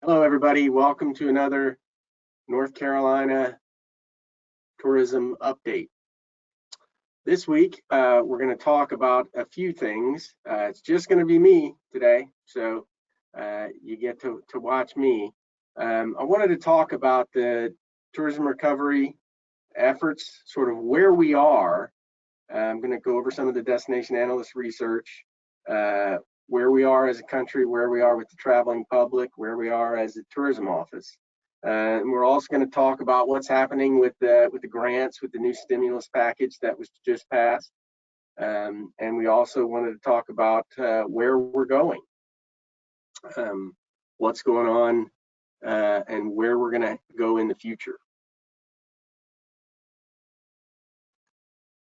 Hello, everybody. Welcome to another North Carolina tourism update. This week, we're going to talk about a few things. It's just going to be me today, so you get to watch me. I wanted to talk about the tourism recovery efforts, sort of where we are. I'm going to go over some of the destination analyst research, where we are as a country, where we are with the traveling public, where we are as a tourism office. And we're also going to talk about what's happening with the grants, with the new stimulus package that was just passed. And we also wanted to talk about where we're going, what's going on, and where we're going to go in the future.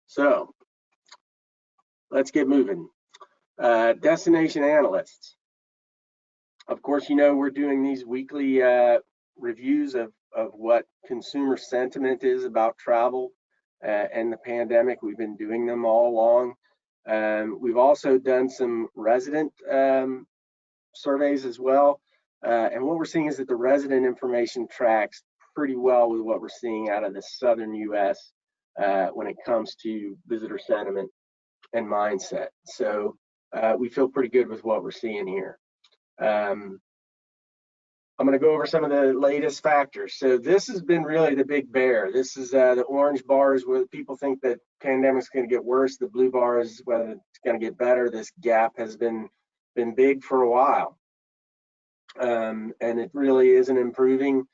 So let's get moving. Destination analysts. Of course, you know, we're doing these weekly reviews of what consumer sentiment is about travel and the pandemic. We've been doing them all along. We've also done some resident surveys as well. And what we're seeing is that the resident information tracks pretty well with what we're seeing out of the southern US when it comes to visitor sentiment and mindset. So we feel pretty good with what we're seeing here. I'm going to go over some of the latest factors. So this has been really the big bear. This is the orange bars where people think that pandemic's going to get worse. The blue bars whether it's going to get better. This gap has been big for a while, and it really isn't improving.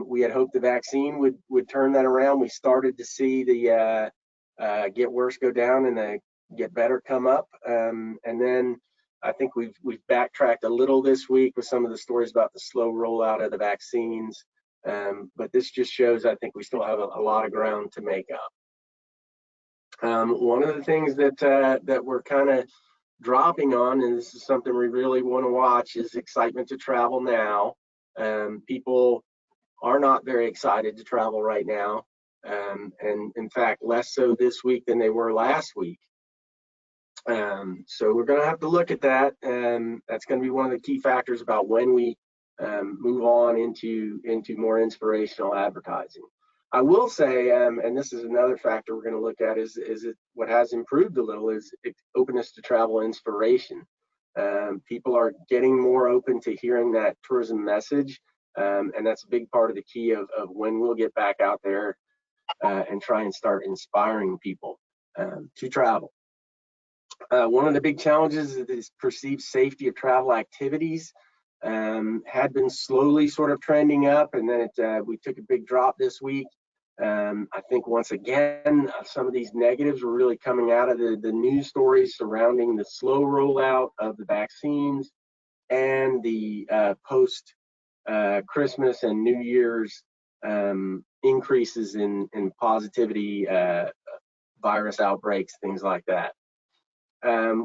We had hoped the vaccine would turn that around. We started to see the get worse go down and the get better come up, and then I think we've backtracked a little this week with some of the stories about the slow rollout of the vaccines, but this just shows I think we still have a lot of ground to make up. One of the things that we're kind of dropping on, and this is something we really want to watch, is excitement to travel now. People are not very excited to travel right now, and in fact less so this week than they were last week. So we're going to have to look at that, and that's going to be one of the key factors about when we move on into more inspirational advertising. I will say, and this is another factor we're going to look at, is it what has improved a little is openness to travel inspiration. People are getting more open to hearing that tourism message, and that's a big part of the key of when we'll get back out there and try and start inspiring people to travel. One of the big challenges is perceived safety of travel activities. Had been slowly sort of trending up, and then we took a big drop this week. I think once again, some of these negatives were really coming out of the news stories surrounding the slow rollout of the vaccines and the post Christmas and New Year's increases in positivity, virus outbreaks, things like that.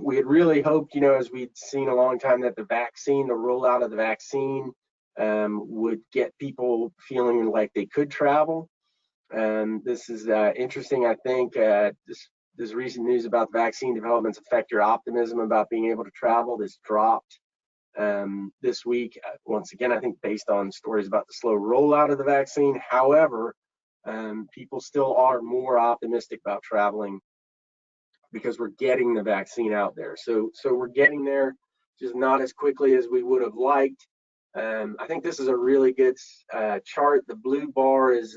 We had really hoped, you know, as we'd seen a long time, that the rollout of the vaccine would get people feeling like they could travel. This is interesting. I think this recent news about the vaccine developments affect your optimism about being able to travel. This dropped this week. Once again, I think based on stories about the slow rollout of the vaccine. However, people still are more optimistic about traveling because we're getting the vaccine out there. So we're getting there, just not as quickly as we would have liked. I think this is a really good chart. The blue bar is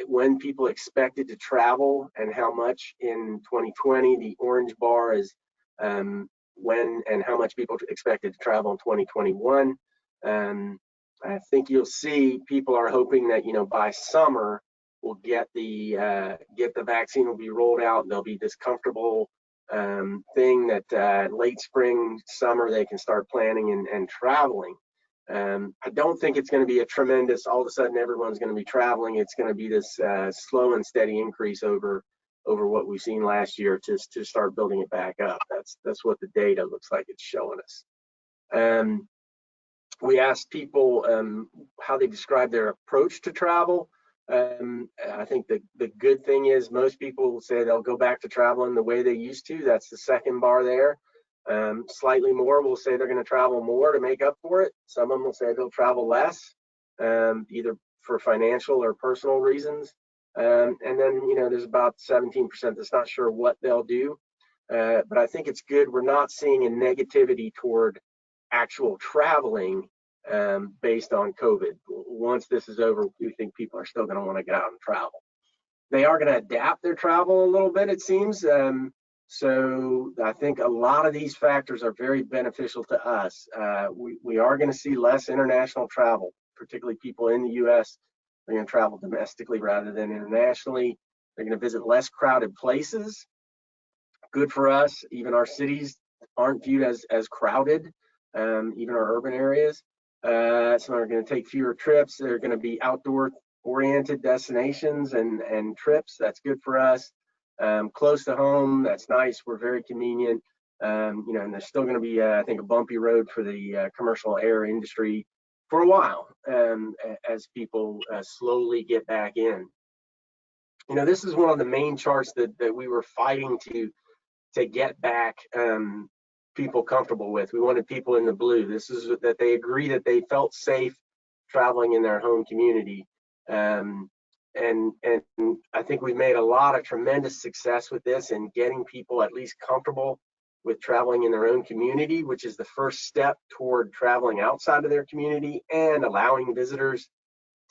when people expected to travel and how much in 2020. The orange bar is when and how much people expected to travel in 2021. I think you'll see people are hoping that, you know, by summer we'll get the vaccine will be rolled out. There'll be this comfortable thing that late spring, summer they can start planning and traveling. I don't think it's going to be a tremendous, all of a sudden everyone's going to be traveling. It's going to be this slow and steady increase over what we've seen last year to start building it back up. That's what the data looks like it's showing us. We asked people how they describe their approach to travel. I think the good thing is most people will say they'll go back to traveling the way they used to. That's the second bar there. Slightly more will say they're going to travel more to make up for it. Some of them will say they'll travel less, either for financial or personal reasons. And then, there's about 17% that's not sure what they'll do. But I think it's good. We're not seeing a negativity toward actual traveling based on COVID. Once this is over, we think people are still going to want to get out and travel. They are going to adapt their travel a little bit, it seems. So I think a lot of these factors are very beneficial to us. We are going to see less international travel, particularly people in the U.S. They're going to travel domestically rather than internationally. They're going to visit less crowded places. Good for us. Even our cities aren't viewed as crowded, even our urban areas. So they're going to take fewer trips. They're going to be outdoor-oriented destinations and trips. That's good for us. Close to home, that's nice. We're very convenient. And there's still going to be, I think, a bumpy road for the commercial air industry for a while as people slowly get back in. This is one of the main charts that we were fighting to get back people comfortable with. We wanted people in the blue. This is that they agree that they felt safe traveling in their home community. And I think we've made a lot of tremendous success with this and getting people at least comfortable with traveling in their own community, which is the first step toward traveling outside of their community and allowing visitors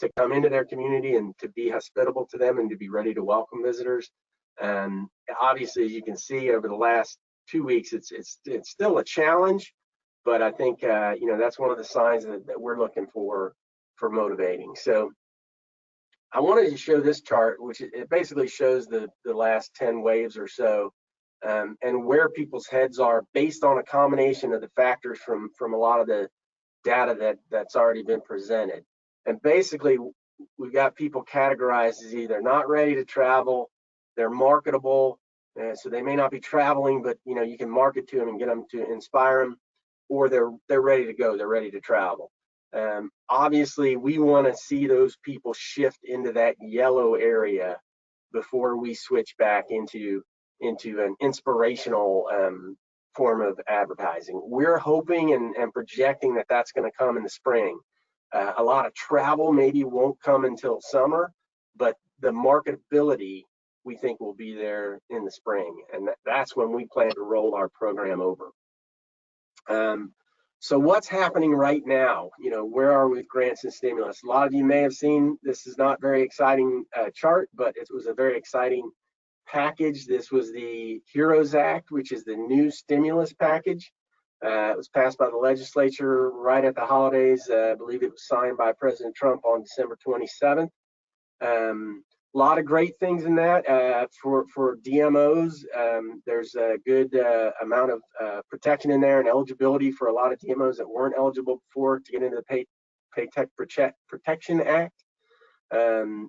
to come into their community and to be hospitable to them and to be ready to welcome visitors. Obviously, as you can see, over the last 2 weeks, it's still a challenge, but I think that's one of the signs that we're looking for motivating. So I wanted to show this chart, which it basically shows the last 10 waves or so, and where people's heads are based on a combination of the factors from a lot of the data that's already been presented. And basically, we've got people categorized as either not ready to travel, they're marketable, so they may not be traveling, but you can market to them and get them to inspire them, or they're ready to go, they're ready to travel. Obviously, we want to see those people shift into that yellow area before we switch back into an inspirational form of advertising. We're hoping and projecting that that's going to come in the spring. A lot of travel maybe won't come until summer, but the marketability we think will be there in the spring, and that's when we plan to roll our program over. So what's happening right now? Where are we with grants and stimulus? A lot of you may have seen this is not very exciting chart, but it was a very exciting package. This was the HEROES Act, which is the new stimulus package. It was passed by the legislature right at the holidays. I believe it was signed by President Trump on December 27th. A lot of great things in that for DMOs. There's a good amount of protection in there and eligibility for a lot of DMOs that weren't eligible before to get into the Paycheck Protection Act.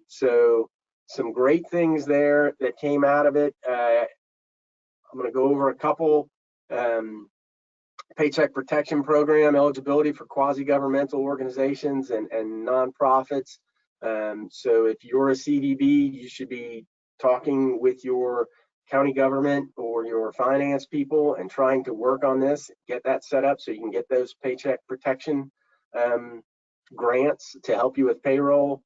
So some great things there that came out of it. I'm going to go over a couple. Paycheck Protection Program eligibility for quasi-governmental organizations and nonprofits. So if you're a CDB, you should be talking with your county government or your finance people and trying to work on this, get that set up so you can get those paycheck protection grants to help you with payroll.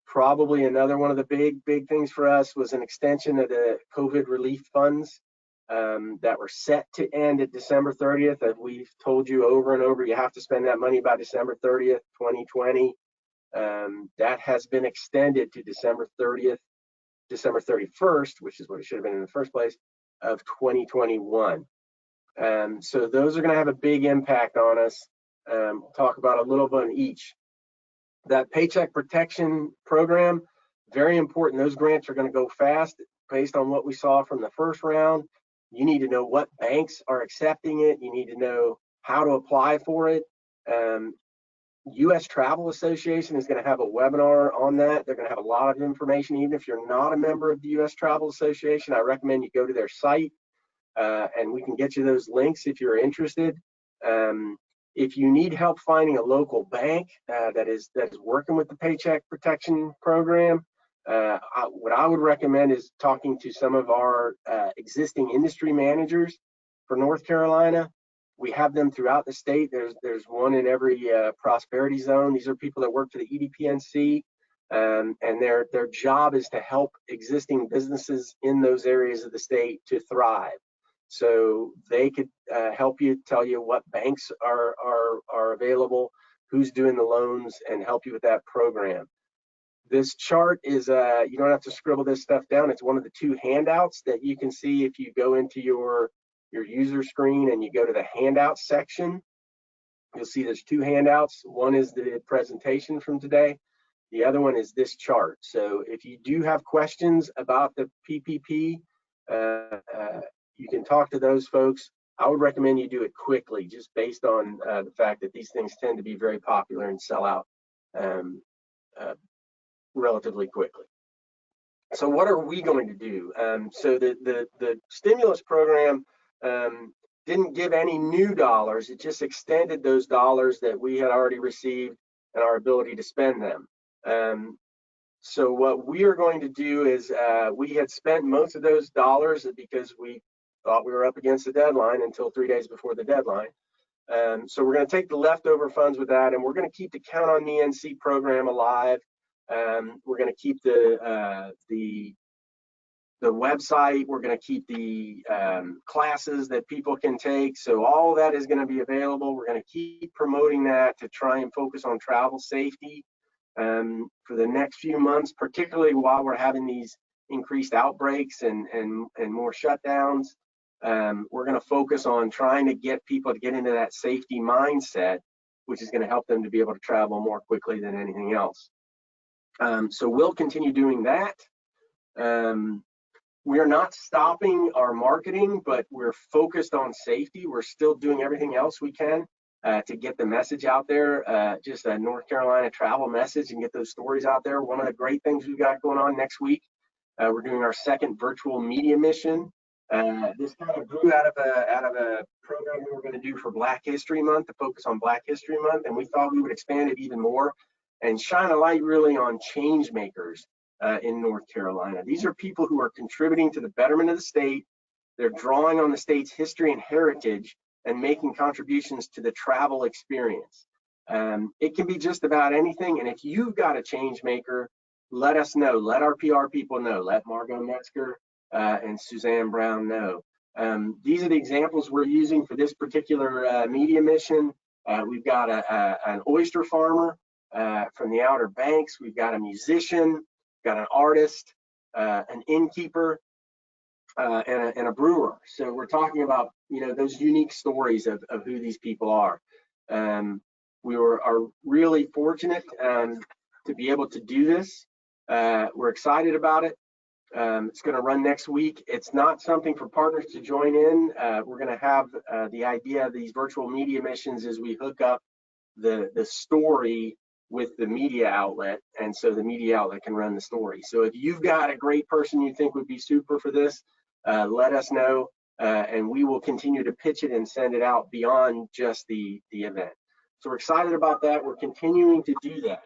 Probably another one of the big things for us was an extension of the COVID relief funds that were set to end at December 30th. As we've told you over and over, you have to spend that money by December 30th, 2020. That has been extended to December 31st, which is what it should have been in the first place, of 2021. So those are going to have a big impact on us. We'll talk about a little bit on each. That Paycheck Protection Program, very important. Those grants are going to go fast based on what we saw from the first round. You need to know what banks are accepting it. You need to know how to apply for it. U.S. Travel Association is going to have a webinar on that. They're going to have a lot of information. Even if you're not a member of the U.S. Travel Association, I recommend you go to their site and we can get you those links if you're interested. If you need help finding a local bank that is working with the Paycheck Protection Program, what I would recommend is talking to some of our existing industry managers For North Carolina, we have them throughout the state. There's one in every prosperity zone. These are people that work for the EDPNC, and their job is to help existing businesses in those areas of the state to thrive. So they could help you, tell you what banks are available, who's doing the loans, and help you with that program. This chart is, you don't have to scribble this stuff down. It's one of the 2 handouts that you can see if you go into your user screen and you go to the handouts section. You'll see there's 2 handouts. One is the presentation from today. The other one is this chart. So if you do have questions about the PPP, you can talk to those folks. I would recommend you do it quickly, just based on the fact that these things tend to be very popular and sell out relatively quickly. So what are we going to do? So the stimulus program didn't give any new dollars. It just extended those dollars that we had already received and our ability to spend them. So what we are going to do is we had spent most of those dollars because we thought we were up against the deadline until 3 days before the deadline. So we're going to take the leftover funds with that, and we're going to keep the Count on Me NC program alive. We're going to keep the website. We're going to keep the classes that people can take. So all that is going to be available. We're going to keep promoting that to try and focus on travel safety for the next few months, particularly while we're having these increased outbreaks and more shutdowns. We're going to focus on trying to get people to get into that safety mindset, which is going to help them to be able to travel more quickly than anything else. So we'll continue doing that. We are not stopping our marketing, but we're focused on safety. We're still doing everything else we can to get the message out there, just a North Carolina travel message, and get those stories out there. One of the great things we've got going on next week, we're doing our 2nd virtual media mission. This kind of grew out of a program we were going to do for Black History Month, to focus on Black History Month, and we thought we would expand it even more and shine a light really on change makers in North Carolina. These are people who are contributing to the betterment of the state. They're drawing on the state's history and heritage and making contributions to the travel experience. It can be just about anything, and if you've got a change maker, let us know. Let our PR people know. Let Margot Metzger and Suzanne Brown know. These are the examples we're using for this particular media mission. We've got an oyster farmer from the Outer Banks. We've got a musician, got an artist, an innkeeper, and a brewer. So we're talking about, you know, those unique stories of who these people are. We are really fortunate to be able to do this. We're excited about it. It's going to run next week. It's not something for partners to join in. We're going to have the idea of these virtual media missions is we hook up the story with the media outlet, and so the media outlet can run the story. So if you've got a great person you think would be super for this, let us know, and we will continue to pitch it and send it out beyond just the event. So we're excited about that. We're continuing to do that.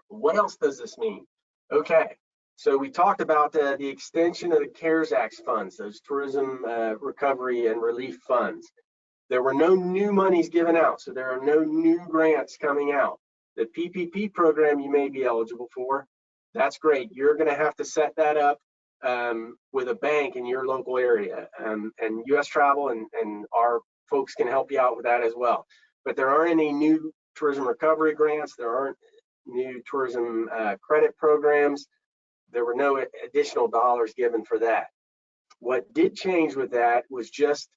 What else does this mean? Okay, so we talked about the extension of the CARES Act funds, those tourism recovery and relief funds. There were no new monies given out, so there are no new grants coming out. The PPP program you may be eligible for, that's great. You're going to have to set that up with a bank in your local area, and U.S. Travel and our folks can help you out with that as well. But there aren't any new tourism recovery grants. There aren't new tourism credit programs. There were no additional dollars given for that. What did change with that was just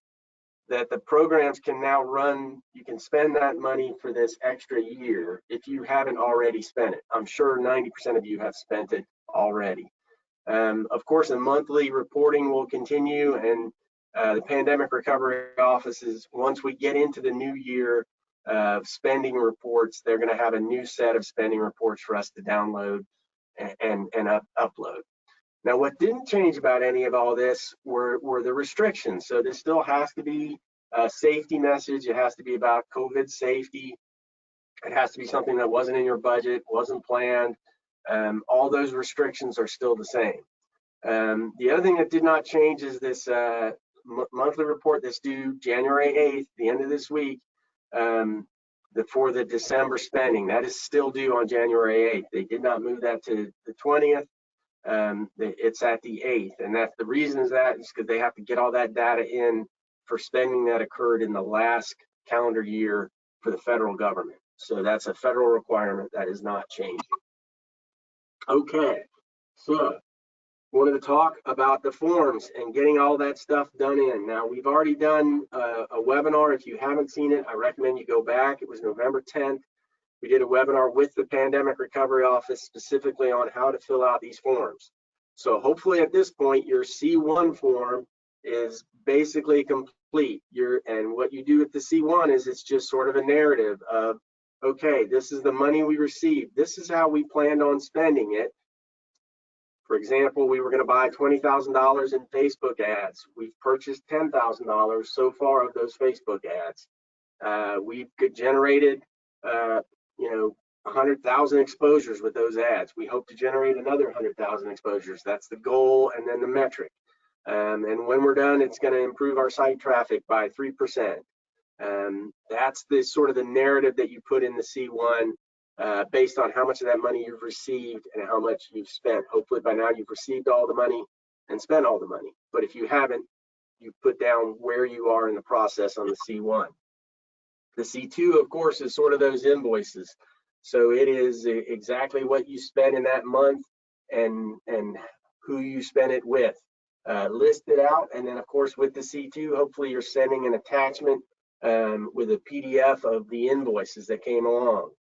that the programs can now run, you can spend that money for this extra year if you haven't already spent it. I'm sure 90% of you have spent it already. Of course, the monthly reporting will continue, and the Pandemic Recovery Offices, once we get into the new year of spending reports, they're going to have a new set of spending reports for us to download and upload. Now, what didn't change about any of all this were the restrictions. So this still has to be a safety message. It has to be about COVID safety. It has to be something that wasn't in your budget, wasn't planned. All those restrictions are still the same. The other thing that did not change is this monthly report that's due January 8th, the end of this week, for the December spending. That is still due on January 8th. They did not move that to the 20th. It's at the 8th, and that's the reason is because they have to get all that data in for spending that occurred in the last calendar year for the federal government. So that's a federal requirement that is not changing. Okay, so wanted to talk about the forms and getting all that stuff done in. Now, we've already done a webinar. If you haven't seen it, I recommend you go back. It was November 10th. We did a webinar with the Pandemic Recovery Office specifically on how to fill out these forms. So hopefully at this point, your C1 form is basically complete. And what you do with the C1 is it's just sort of a narrative of, okay, this is the money we received. This is how we planned on spending it. For example, we were going to buy $20,000 in Facebook ads. We've purchased $10,000 so far of those Facebook ads. We've generated 100,000 exposures with those ads. We hope to generate another 100,000 exposures. That's the goal, and then the metric. And when we're done, it's going to improve our site traffic by 3%. That's the sort of the narrative that you put in the C1 based on how much of that money you've received and how much you've spent. Hopefully by now you've received all the money and spent all the money. But if you haven't, you put down where you are in the process on the C1. The C2, of course, is sort of those invoices. So it is exactly what you spent in that month and who you spent it with. Listed out, and then of course with the C2, hopefully you're sending an attachment with a PDF of the invoices that came along.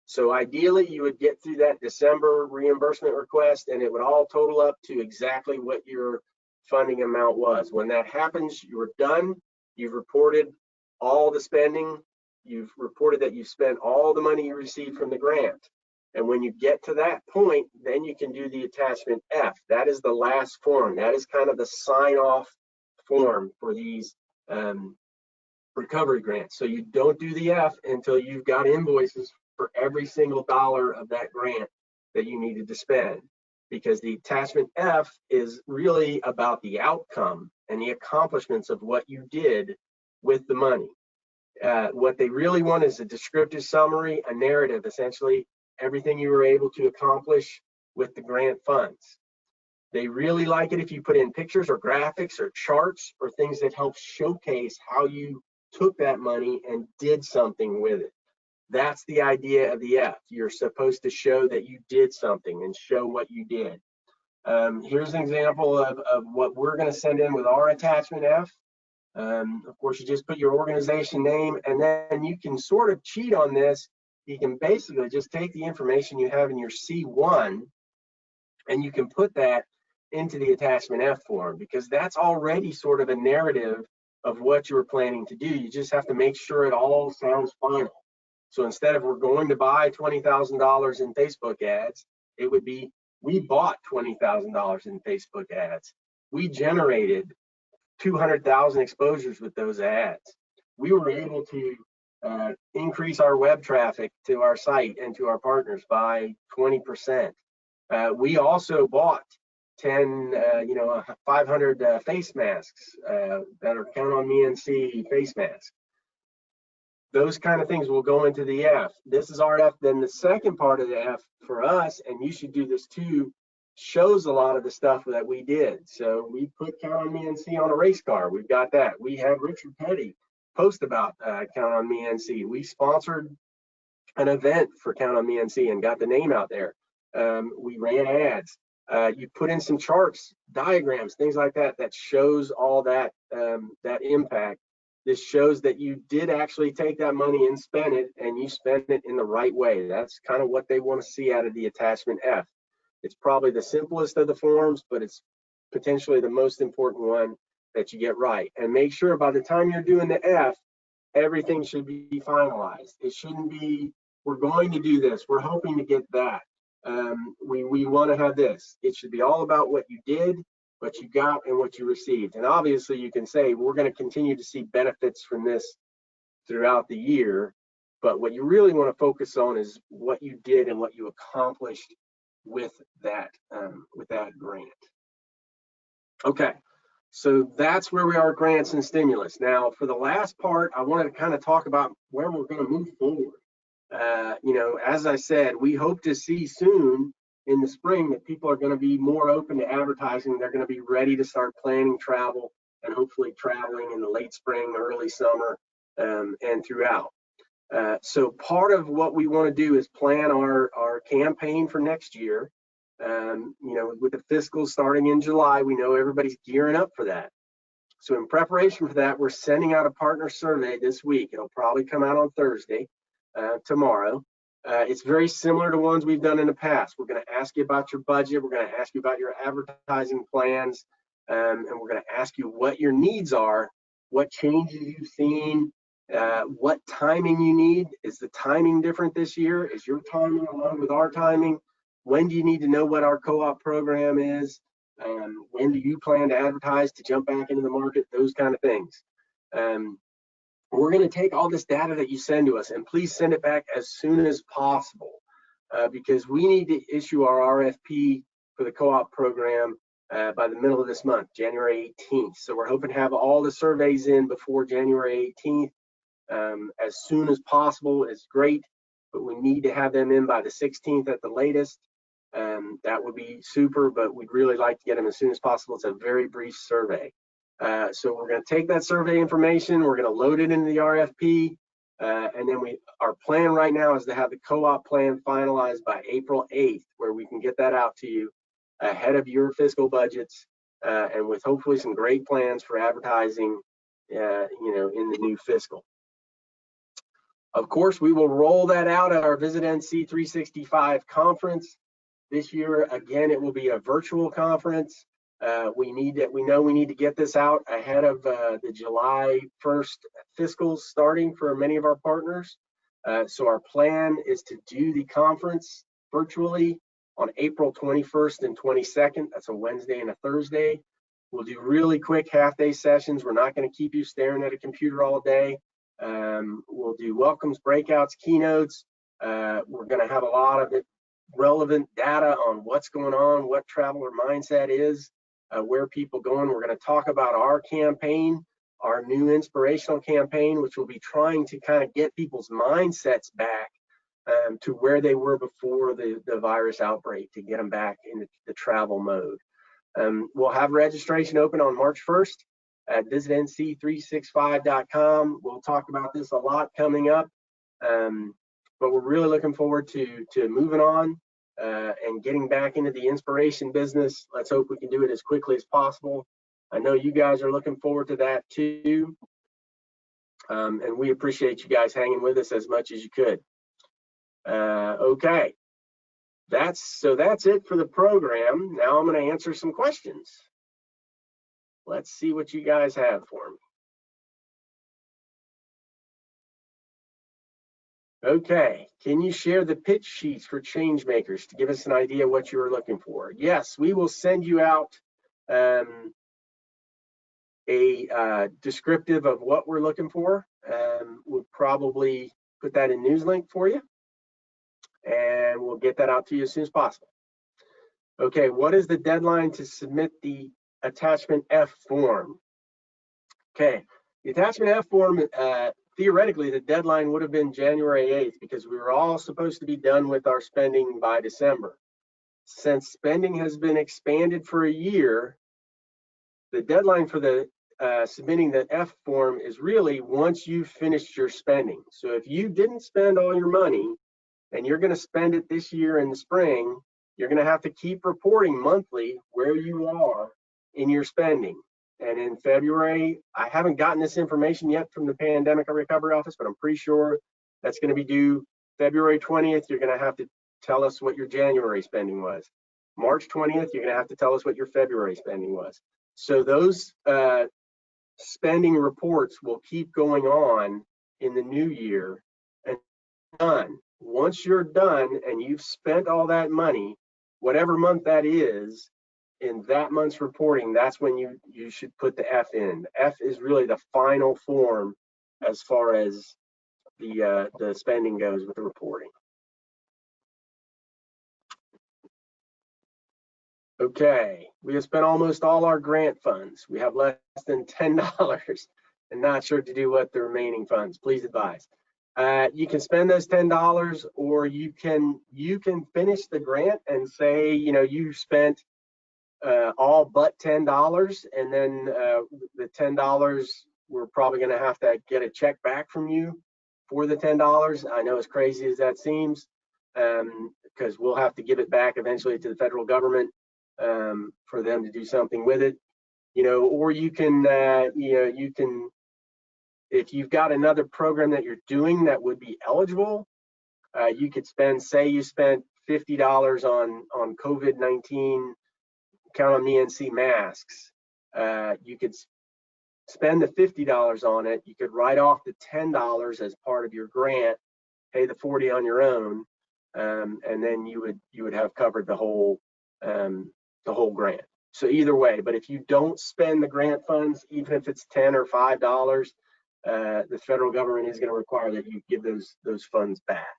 So ideally you would get through that December reimbursement request and it would all total up to exactly what your funding amount was. When that happens, you're done. You've reported all the spending. You've reported that you've spent all the money you received from the grant. And when you get to that point, then you can do the attachment F. That is the last form. That is kind of the sign-off form for these recovery grants. So you don't do the F until you've got invoices for every single dollar of that grant that you needed to spend. Because the attachment F is really about the outcome and the accomplishments of what you did with the money. What they really want is a descriptive summary, a narrative, essentially everything you were able to accomplish with the grant funds. They really like it if you put in pictures or graphics or charts or things that help showcase how you took that money and did something with it. That's the idea of the F. You're supposed to show that you did something and show what you did. Here's an example of what we're going to send in with our attachment F. Of course, you just put your organization name, and then you can sort of cheat on this. You can basically just take the information you have in your C1 and you can put that into the attachment F form, because that's already sort of a narrative of what you were planning to do. You just have to make sure it all sounds final. So instead of we're going to buy $20,000 in Facebook ads, it would be we bought $20,000 in Facebook ads. We generated 200,000 exposures with those ads. We were able to increase our web traffic to our site and to our partners by 20%. We also bought 500 face masks that are Count on Me NC face masks. Those kind of things will go into the F. This is our F. Then the second part of the F for us, and you should do this too, shows a lot of the stuff that we did. So we put Count on Me NC on a race car. We've got that. We had Richard Petty post about Count on Me NC. We sponsored an event for Count on Me NC and got the name out there. We ran ads. You put in some charts, diagrams, things like that, that shows all that that impact. This shows that you did actually take that money and spend it, and you spent it in the right way. That's kind of what they want to see out of the attachment F. It's probably the simplest of the forms, but it's potentially the most important one that you get right. And make sure by the time you're doing the F, everything should be finalized. It shouldn't be, we're going to do this, we're hoping to get that. We want to have this. It should be all about what you did, what you got, and what you received. And obviously you can say we're going to continue to see benefits from this throughout the year, but what you really want to focus on is what you did and what you accomplished with that grant. Okay, So that's where we are, grants and stimulus. Now, for the last part, I wanted to kind of talk about where we're going to move forward. You know, as I said, we hope to see soon in the spring that people are going to be more open to advertising. They're going to be ready to start planning travel and hopefully traveling in the late spring, early summer, and throughout. So part of what we want to do is plan our campaign for next year. You know, with the fiscal starting in July, we know everybody's gearing up for that. So in preparation for that, we're sending out a partner survey this week. It'll probably come out on Thursday, tomorrow. It's very similar to ones we've done in the past. We're going to ask you about your budget. We're going to ask you about your advertising plans, and we're going to ask you what your needs are, what changes you've seen, what timing you need. Is the timing different this year? Is your timing along with our timing? When do you need to know what our co-op program is? When do you plan to advertise to jump back into the market? Those kind of things. We're going to take all this data that you send to us, and please send it back as soon as possible, because we need to issue our RFP for the co-op program by the middle of this month, January 18th. So we're hoping to have all the surveys in before January 18th. As soon as possible is great, but we need to have them in by the 16th at the latest. That would be super, but we'd really like to get them as soon as possible. It's a very brief survey. So we're going to take that survey information, we're going to load it into the RFP, and then our plan right now is to have the co-op plan finalized by April 8th, where we can get that out to you ahead of your fiscal budgets, and with hopefully some great plans for advertising, you know, in the new fiscal. Of course, we will roll that out at our VisitNC365 conference. This year, again, it will be a virtual conference. We know we need to get this out ahead of the July 1st fiscals starting for many of our partners. So our plan is to do the conference virtually on April 21st and 22nd. That's a Wednesday and a Thursday. We'll do really quick half-day sessions. We're not going to keep you staring at a computer all day. We'll do welcomes, breakouts, keynotes. We're going to have a lot of relevant data on what's going on, what traveler mindset is, where people going. We're going to talk about our campaign, our new inspirational campaign, which will be trying to kind of get people's mindsets back to where they were before the virus outbreak, to get them back into the travel mode. We'll have registration open on March 1st at visitnc365.com. We'll talk about this a lot coming up, but we're really looking forward to moving on and getting back into the inspiration business. Let's hope we can do it as quickly as possible. I know you guys are looking forward to that too, and we appreciate you guys hanging with us as much as you could. Okay, that's it for the program. Now I'm going to answer some questions. Let's see what you guys have for me. Okay, can you share the pitch sheets for change makers to give us an idea what you were looking for? Yes, we will send you out a descriptive of what we're looking for. We'll probably put that in NewsLink for you, and we'll get that out to you as soon as possible. Okay, what is the deadline to submit the attachment F form? Okay, the attachment F form, theoretically, the deadline would have been January 8th because we were all supposed to be done with our spending by December. Since spending has been expanded for a year, the deadline for the submitting the F form is really once you've finished your spending. So if you didn't spend all your money and you're going to spend it this year in the spring, you're going to have to keep reporting monthly where you are in your spending. And in February, I haven't gotten this information yet from the Pandemic Recovery Office, but I'm pretty sure that's going to be due February 20th. You're going to have to tell us what your January spending was. March 20th, you're going to have to tell us what your February spending was. So those spending reports will keep going on in the new year. And done. Once you're done and you've spent all that money, whatever month that is, in that month's reporting, that's when you should put the F in. F is really the final form as far as the spending goes with the reporting. Okay, we have spent almost all our grant funds. We have less than $10 and not sure to do what the remaining funds. Please advise. You can spend those $10, or you can finish the grant and say, you know, you spent all but $10, and then the $10, we're probably going to have to get a check back from you for the $10. I know, as crazy as that seems, because we'll have to give it back eventually to the federal government for them to do something with it. You know, or you can, you can, if you've got another program that you're doing that would be eligible, you could spend, say you spent $50 on COVID-19 Count on Me NC masks. You could spend the $50 on it. You could write off the $10 as part of your grant, pay the $40 on your own, and then you would have covered the whole grant. So either way, but if you don't spend the grant funds, even if it's $10 or $5, the federal government is going to require that you give those funds back.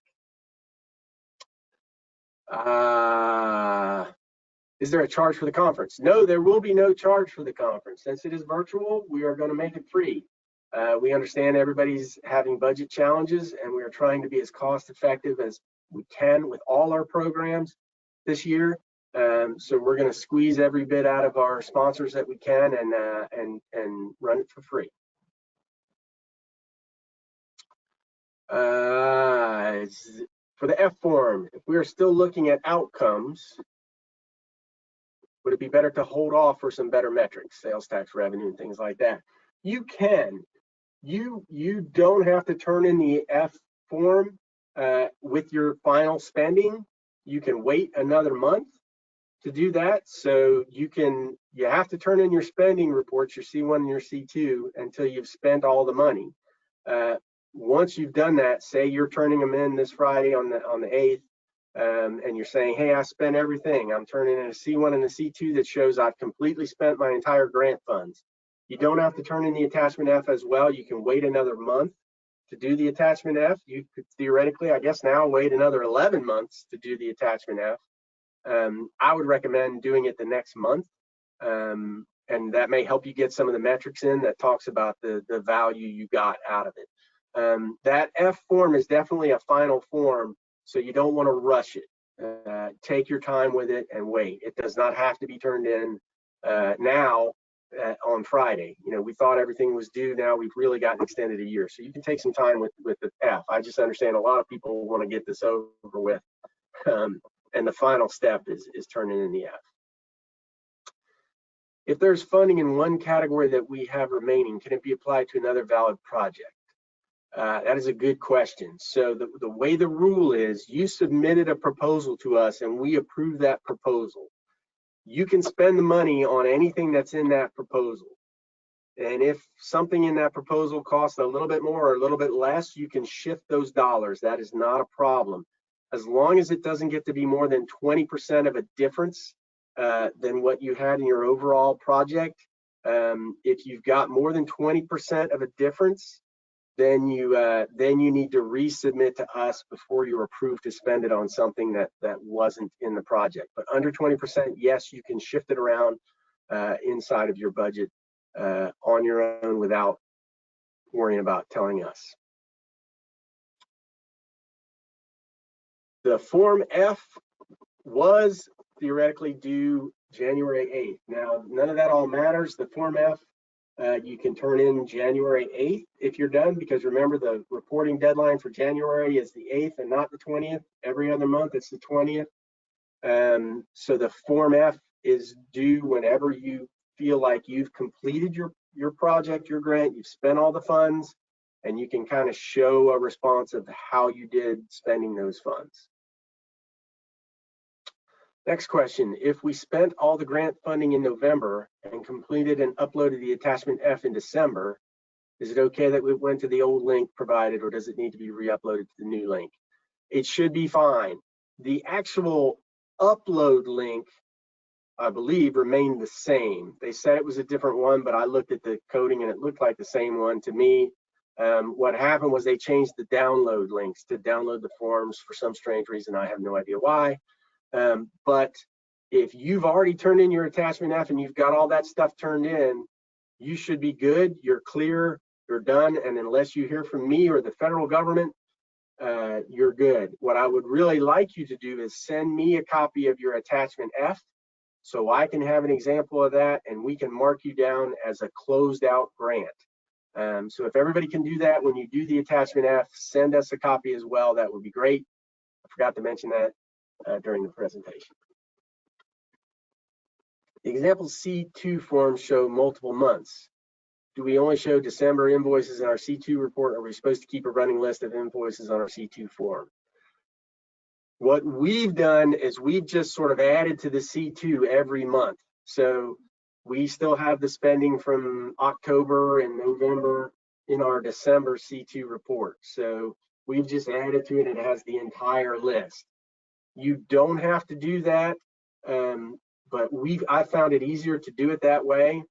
Is there a charge for the conference? No, there will be no charge for the conference. Since it is virtual, we are going to make it free. We understand everybody's having budget challenges, and we are trying to be as cost effective as we can with all our programs this year. So we're going to squeeze every bit out of our sponsors that we can and run it for free. For the F form, if we are still looking at outcomes, would it be better to hold off for some better metrics, sales tax revenue and things like that? You can. You don't have to turn in the F form with your final spending. You can wait another month to do that. So you have to turn in your spending reports, your C1 and your C2, until you've spent all the money. Once you've done that, say you're turning them in this Friday on the 8th, and you're saying, hey, I spent everything. I'm turning in a C1 and a C2 that shows I've completely spent my entire grant funds. You don't have to turn in the attachment F as well. You can wait another month to do the attachment F. You could theoretically, I guess now, wait another 11 months to do the attachment F. I would recommend doing it the next month, and that may help you get some of the metrics in that talks about the value you got out of it. That F form is definitely a final form, so you don't want to rush it. Take your time with it and wait. It does not have to be turned in now on Friday. You know, we thought everything was due. Now we've really gotten extended a year, so you can take some time with the F. I just understand a lot of people want to get this over with, and the final step is turning in the F. If there's funding in one category that we have remaining, can it be applied to another valid project? That is a good question. So the way the rule is, you submitted a proposal to us and we approved that proposal. You can spend the money on anything that's in that proposal. And if something in that proposal costs a little bit more or a little bit less, you can shift those dollars. That is not a problem. As long as it doesn't get to be more than 20% of a difference than what you had in your overall project. If you've got more than 20% of a difference, then you need to resubmit to us before you're approved to spend it on something that wasn't in the project. But under 20%, yes, you can shift it around inside of your budget on your own without worrying about telling us. The Form F was theoretically due January 8th. Now, none of that all matters. The Form F, you can turn in January 8th if you're done, because remember, the reporting deadline for January is the 8th and not the 20th. Every other month it's the 20th. So the Form F is due whenever you feel like you've completed your project, your grant, you've spent all the funds, and you can kind of show a response of how you did spending those funds. Next question, if we spent all the grant funding in November and completed and uploaded the attachment F in December, is it okay that we went to the old link provided, or does it need to be re-uploaded to the new link? It should be fine. The actual upload link, I believe, remained the same. They said it was a different one, but I looked at the coding and it looked like the same one to me. What happened was they changed the download links to download the forms for some strange reason. I have no idea why. But If you've already turned in your attachment F and you've got all that stuff turned in, you should be good. You're clear. You're done. And unless you hear from me or the federal government, you're good. What I would really like you to do is send me a copy of your attachment F so I can have an example of that and we can mark you down as a closed out grant. So if everybody can do that when you do the attachment F, send us a copy as well. That would be great. I forgot to mention that during the presentation. The example C2 forms show multiple months. Do we only show December invoices in our C2 report, or are we supposed to keep a running list of invoices on our C2 form? What we've done is we've just sort of added to the C2 every month. So we still have the spending from October and November in our December C2 report. So we've just added to it. It has the entire list. You don't have to do that, but I found it easier to do it that way.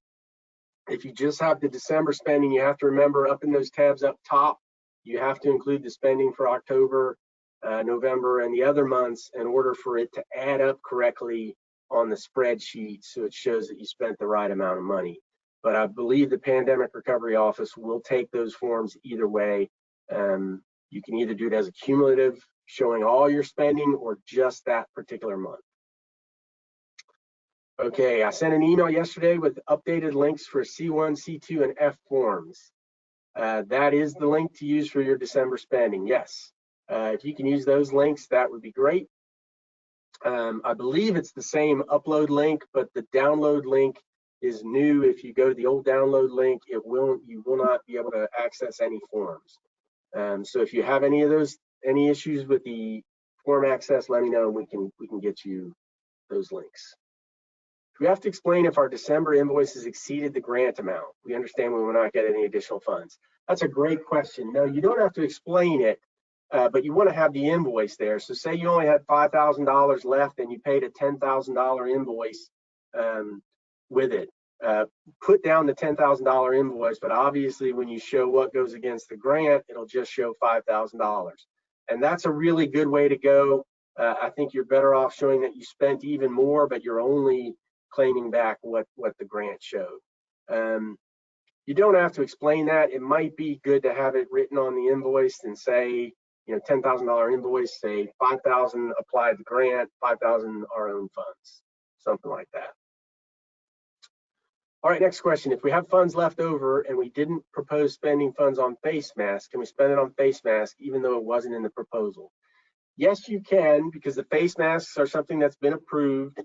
If you just have the December spending, you have to remember up in those tabs up top, you have to include the spending for October, November, and the other months in order for it to add up correctly on the spreadsheet so it shows that you spent the right amount of money. But I believe the Pandemic Recovery Office will take those forms either way. You can either do it as a cumulative, showing all your spending, or just that particular month. Okay, I sent an email yesterday with updated links for C1, C2, and F forms. That is the link to use for your December spending, yes. If you can use those links, that would be great. I believe it's the same upload link, but the download link is new. If you go to the old download link, you will not be able to access any forms. So if you have any issues with the form access, let me know and we can get you those links. We have to explain if our December invoices exceeded the grant amount. We understand we will not get any additional funds. That's a great question. No, you don't have to explain it, but you want to have the invoice there. So say you only had $5,000 left and you paid a $10,000 invoice with it. Put down the $10,000 invoice, but obviously when you show what goes against the grant, it'll just show $5,000. And that's a really good way to go. I think you're better off showing that you spent even more, but you're only claiming back what the grant showed. You don't have to explain that. It might be good to have it written on the invoice and say, $10,000 invoice, say 5,000 applied the grant, 5,000 our own funds, something like that. All right, next question. If we have funds left over and we didn't propose spending funds on face masks, can we spend it on face masks even though it wasn't in the proposal? Yes, you can, because the face masks are something that's been approved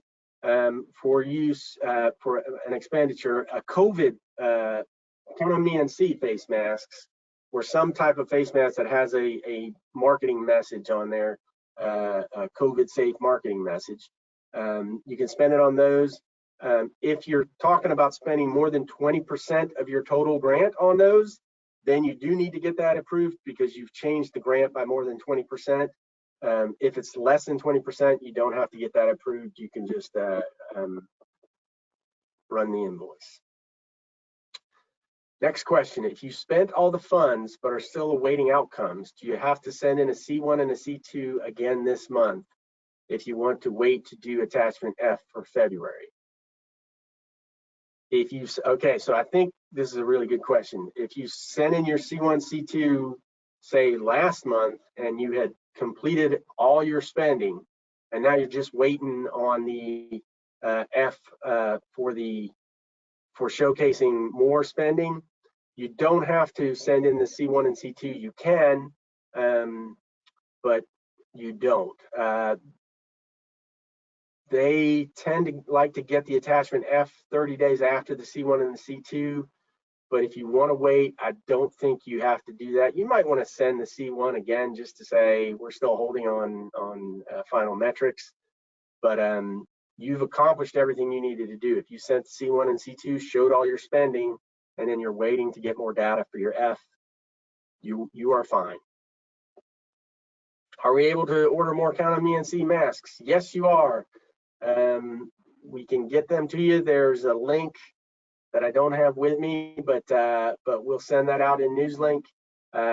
for use for an expenditure. A COVID, count on me and see face masks, or some type of face mask that has a marketing message on there, a COVID safe marketing message. You can spend it on those. If you're talking about spending more than 20% of your total grant on those, then you do need to get that approved because you've changed the grant by more than 20%. If it's less than 20%, you don't have to get that approved. You can just run the invoice. Next question. If you spent all the funds but are still awaiting outcomes, do you have to send in a C1 and a C2 again this month if you want to wait to do attachment F for February? Okay, so I think this is a really good question. If you sent in your C1, C2, say last month, and you had completed all your spending, and now you're just waiting on the F for showcasing more spending, you don't have to send in the C1 and C2. You can, but you don't. They tend to like to get the attachment F 30 days after the C1 and the C2. But if you want to wait, I don't think you have to do that. You might want to send the C1 again just to say we're still holding on final metrics. But you've accomplished everything you needed to do. If you sent C1 and C2, showed all your spending, and then you're waiting to get more data for your F, you are fine. Are we able to order more Count on Me and See masks? Yes, you are. We can get them to you. There's a link that I don't have with me, but we'll send that out in Newslink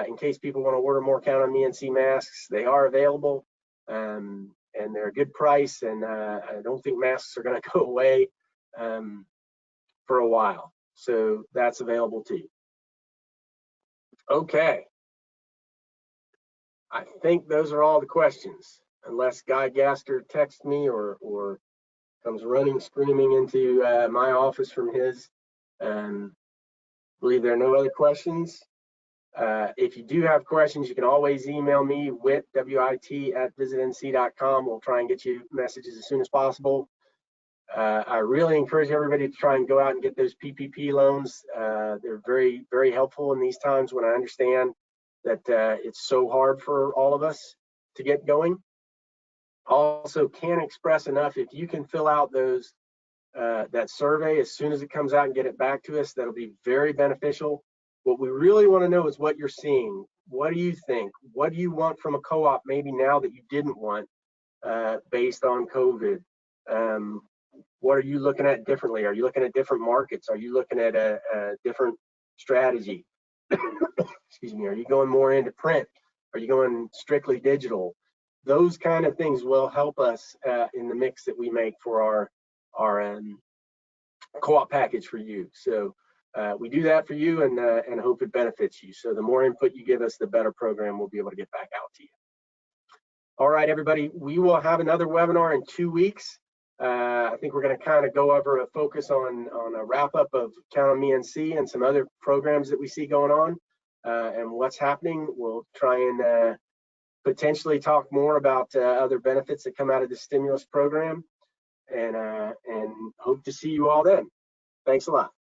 in case people want to order more Count on Me and See masks. They are available, and and they're a good price, and I don't think masks are going to go away for a while. So that's available to you. Okay. I think those are all the questions, unless Guy Gaster texts me or comes running, screaming into my office from his. I believe there are no other questions. If you do have questions, you can always email me, wit@visitnc.com. We'll try and get you messages as soon as possible. I really encourage everybody to try and go out and get those PPP loans. They're very, very helpful in these times when I understand that it's so hard for all of us to get going. Also, can't express enough, if you can fill out those that survey as soon as it comes out and get it back to us, that'll be very beneficial. What we really want to know is what you're seeing. What do you think? What do you want from a co-op maybe now that you didn't want based on COVID? What are you looking at differently? Are you looking at different markets? Are you looking at a different strategy? Excuse me. Are you going more into print? Are you going strictly digital? Those kind of things will help us in the mix that we make for our co-op package for you. So we do that for you, and hope it benefits you. So the more input you give us, the better program we'll be able to get back out to you. All right, everybody, we will have another webinar in 2 weeks. I think we're going to kind of go over a focus on a wrap up of Count on Me NC and some other programs that we see going on and what's happening. We'll try and potentially talk more about other benefits that come out of the stimulus program, and hope to see you all then. Thanks a lot.